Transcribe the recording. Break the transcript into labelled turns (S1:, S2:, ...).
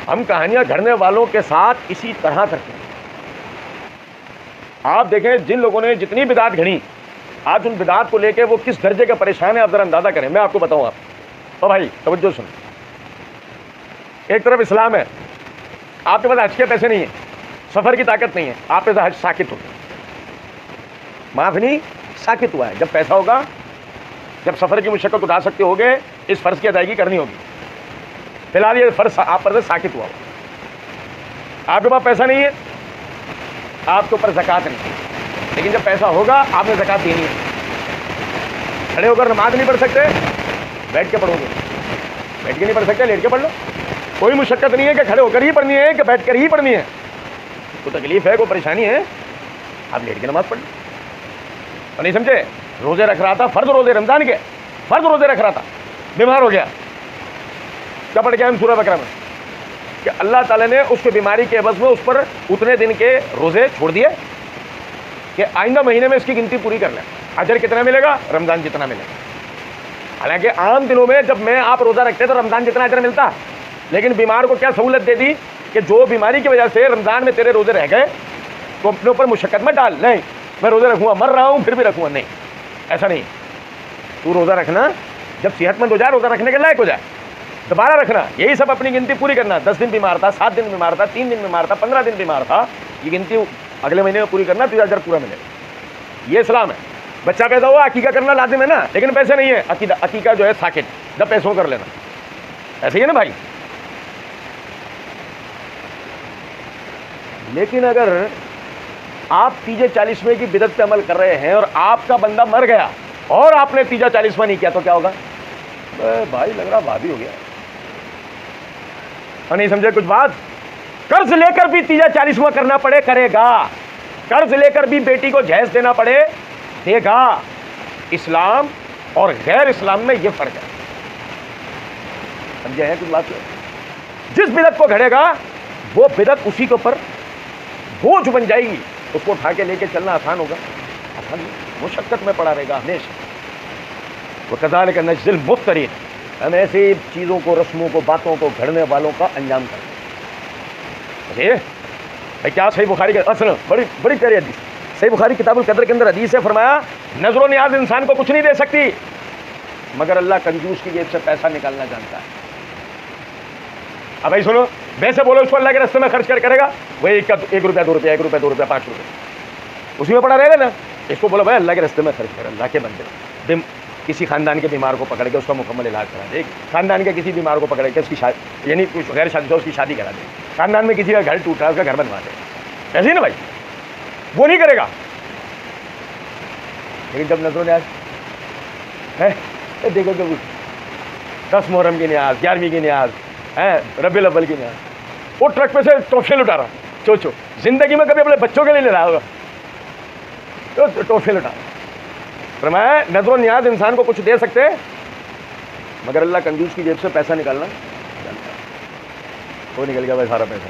S1: ہم کہانیاں گھڑنے والوں کے ساتھ اسی طرح کرتے ہیں. آپ دیکھیں جن لوگوں نے جتنی بدعت گھڑی آج ان بدعات کو لے کے وہ کس درجے کا پریشان ہے, آپ ذرا اندازہ کریں. میں آپ کو بتاؤں. آپ تو بھائی توجہ سنیں. ایک طرف اسلام ہے, آپ کے پاس حج کے پیسے نہیں ہیں, سفر کی طاقت نہیں ہے, آپ پہ حج ساکت ہو, معاف نہیں, ساکت ہوا ہے. جب پیسہ ہوگا, جب سفر کی مشقت اٹھا سکتے ہوگے, اس فرض کی ادائیگی کرنی ہوگی. فی الحال یہ فرض آپ پر سے ساکت ہوا ہو. آپ کے پاس پیسہ نہیں ہے, آپ کے اوپر زکوٰۃ نہیں ہے, لیکن جب پیسہ ہوگا آپ نے زکوٰۃ دینی ہے. کھڑے ہو کر نماز نہیں پڑھ سکتے, بیٹھ کے پڑھو گے. بیٹھ کے نہیں پڑھ سکتے, لیٹ کے پڑھ لو. کوئی مشقت نہیں ہے کہ کھڑے ہو کر ہی پڑھنی ہے کہ بیٹھ کر ہی پڑھنی ہے. کوئی تکلیف ہے, کوئی پریشانی ہے, آپ لیٹ کے نماز پڑھ لو. تو نہیں سمجھے؟ روزے رکھ رہا تھا, فرض روزے, رمضان کے فرض روزے رکھ رہا تھا, بیمار ہو گیا. کیا پڑھ گیا ہم سورہ بقرہ میں کہ اللہ تعالیٰ نے اس کی بیماری کے عوض میں اس پر اتنے دن کے روزے چھوڑ دیے کہ آئندہ مہینے میں اس کی گنتی پوری کر لیں. اجر کتنا ملے گا؟ رمضان جتنا ملے گا. حالانکہ عام دنوں میں جب میں آپ روزہ رکھتے تو رمضان جتنا اجر ملتا, لیکن بیمار کو کیا سہولت دے دی کہ جو بیماری کی وجہ سے رمضان میں تیرے روزے رہ گئے تو اپنے اوپر مشقت میں ڈال. نہیں, میں روزے رکھوں گا, مر رہا ہوں پھر بھی رکھوں گا. نہیں, ایسا نہیں. تو روزہ رکھنا, جب صحت مند ہو جائے, روزہ رکھنے کے لائق ہو جائے, دوبارہ رکھنا. یہی سب اپنی گنتی پوری کرنا. 10 دن بیمار تھا, 7 دن بیمار تھا, 3 دن بیمار تھا, 15 دن بیمار تھا, یہ گنتی اگلے مہینے میں پوری کرنا, تجھے اجر پورا ملے. یہ اسلام ہے. بچہ پیدا ہوا, عقیقہ کرنا لازم ہے نا, لیکن پیسے نہیں ہے, عقیقہ جو ہے ساکت, جب پیسوں کر لینا. ایسے ہی ہے نا بھائی. لیکن اگر آپ تیجے 40ویں کی بدعت پہ عمل کر رہے ہیں اور آپ کا بندہ مر گیا اور آپ نے تیجا 40واں نہیں کیا تو کیا ہوگا؟ بھائی لگ رہا بھابھی ہو گیا. اور نہیں سمجھے کچھ بات؟ قرض لے کر بھی تیجا 40واں کرنا پڑے, کرے گا. قرض لے کر بھی بیٹی کو جہیز دینا پڑے, دے گا. اسلام اور غیر اسلام میں یہ فرق ہے. سمجھے ہیں کچھ بات؟ جس بدعت کو گھڑے گا وہ بدعت اسی کے اوپر بوجھ بن جائے گی. اس کو اٹھا کے لے کے چلنا آسان ہوگا؟ آسان نہیں, مشقت میں پڑا رہے گا ہمیشہ. وَكَذَلِكَ نَجْزِي الْمُفْتَرِينَ, ہم ایسی چیزوں کو, رسموں کو, باتوں کو گھڑنے والوں کا انجام کریں. بھائی کیا صحیح بخاری کا اصل بڑی بڑی پیاری حدیث, صحیح بخاری کتاب القدر کے اندر حدیث ہے, فرمایا نظر و نیاز انسان کو کچھ نہیں دے سکتی مگر اللہ کنجوس کی جیب سے پیسہ نکالنا جانتا ہے. اب بھائی سنو, ویسے بولو اس کو اللہ کے راستے میں خرچ کرے گا, وہی 1 روپیہ 2 روپیہ 1 روپیہ 2 روپیہ 5 روپیہ اسی میں پڑا رہے گا نا. اس کو بولو بھائی اللہ کے راستے میں خرچ کر, اللہ کے بندے. کسی خاندان کے بیمار کو پکڑ کے اس کا مکمل علاج کرا دے, خاندان کے کسی بیمار کو پکڑ کے اس کی شادی, یعنی کچھ غیر شادی اس کی شادی کرا دے, خاندان میں کسی کا گھر ٹوٹا اس کا گھر بنوا دے. ایسے ہی نا بھائی, وہ نہیں کرے گا. لیکن جب نظر و نیاز ہے, دیکھو کہ 10 محرم کی نیاز, 11ویں کی نیاز ہے, ربیع الاول کی نیاز, وہ ٹرک پہ سے تحفے لٹا رہا, سوچو زندگی میں کبھی اپنے بچوں کے لیے لے رہا ہوگا تو تحفے لٹا رہا. فرمایا نظر و نیاز انسان کو کچھ دے سکتے مگر اللہ کنجوس کی جیب سے پیسہ نکالنا جانتا ہے. وہ نکل گیا بھائی سارا پیسہ.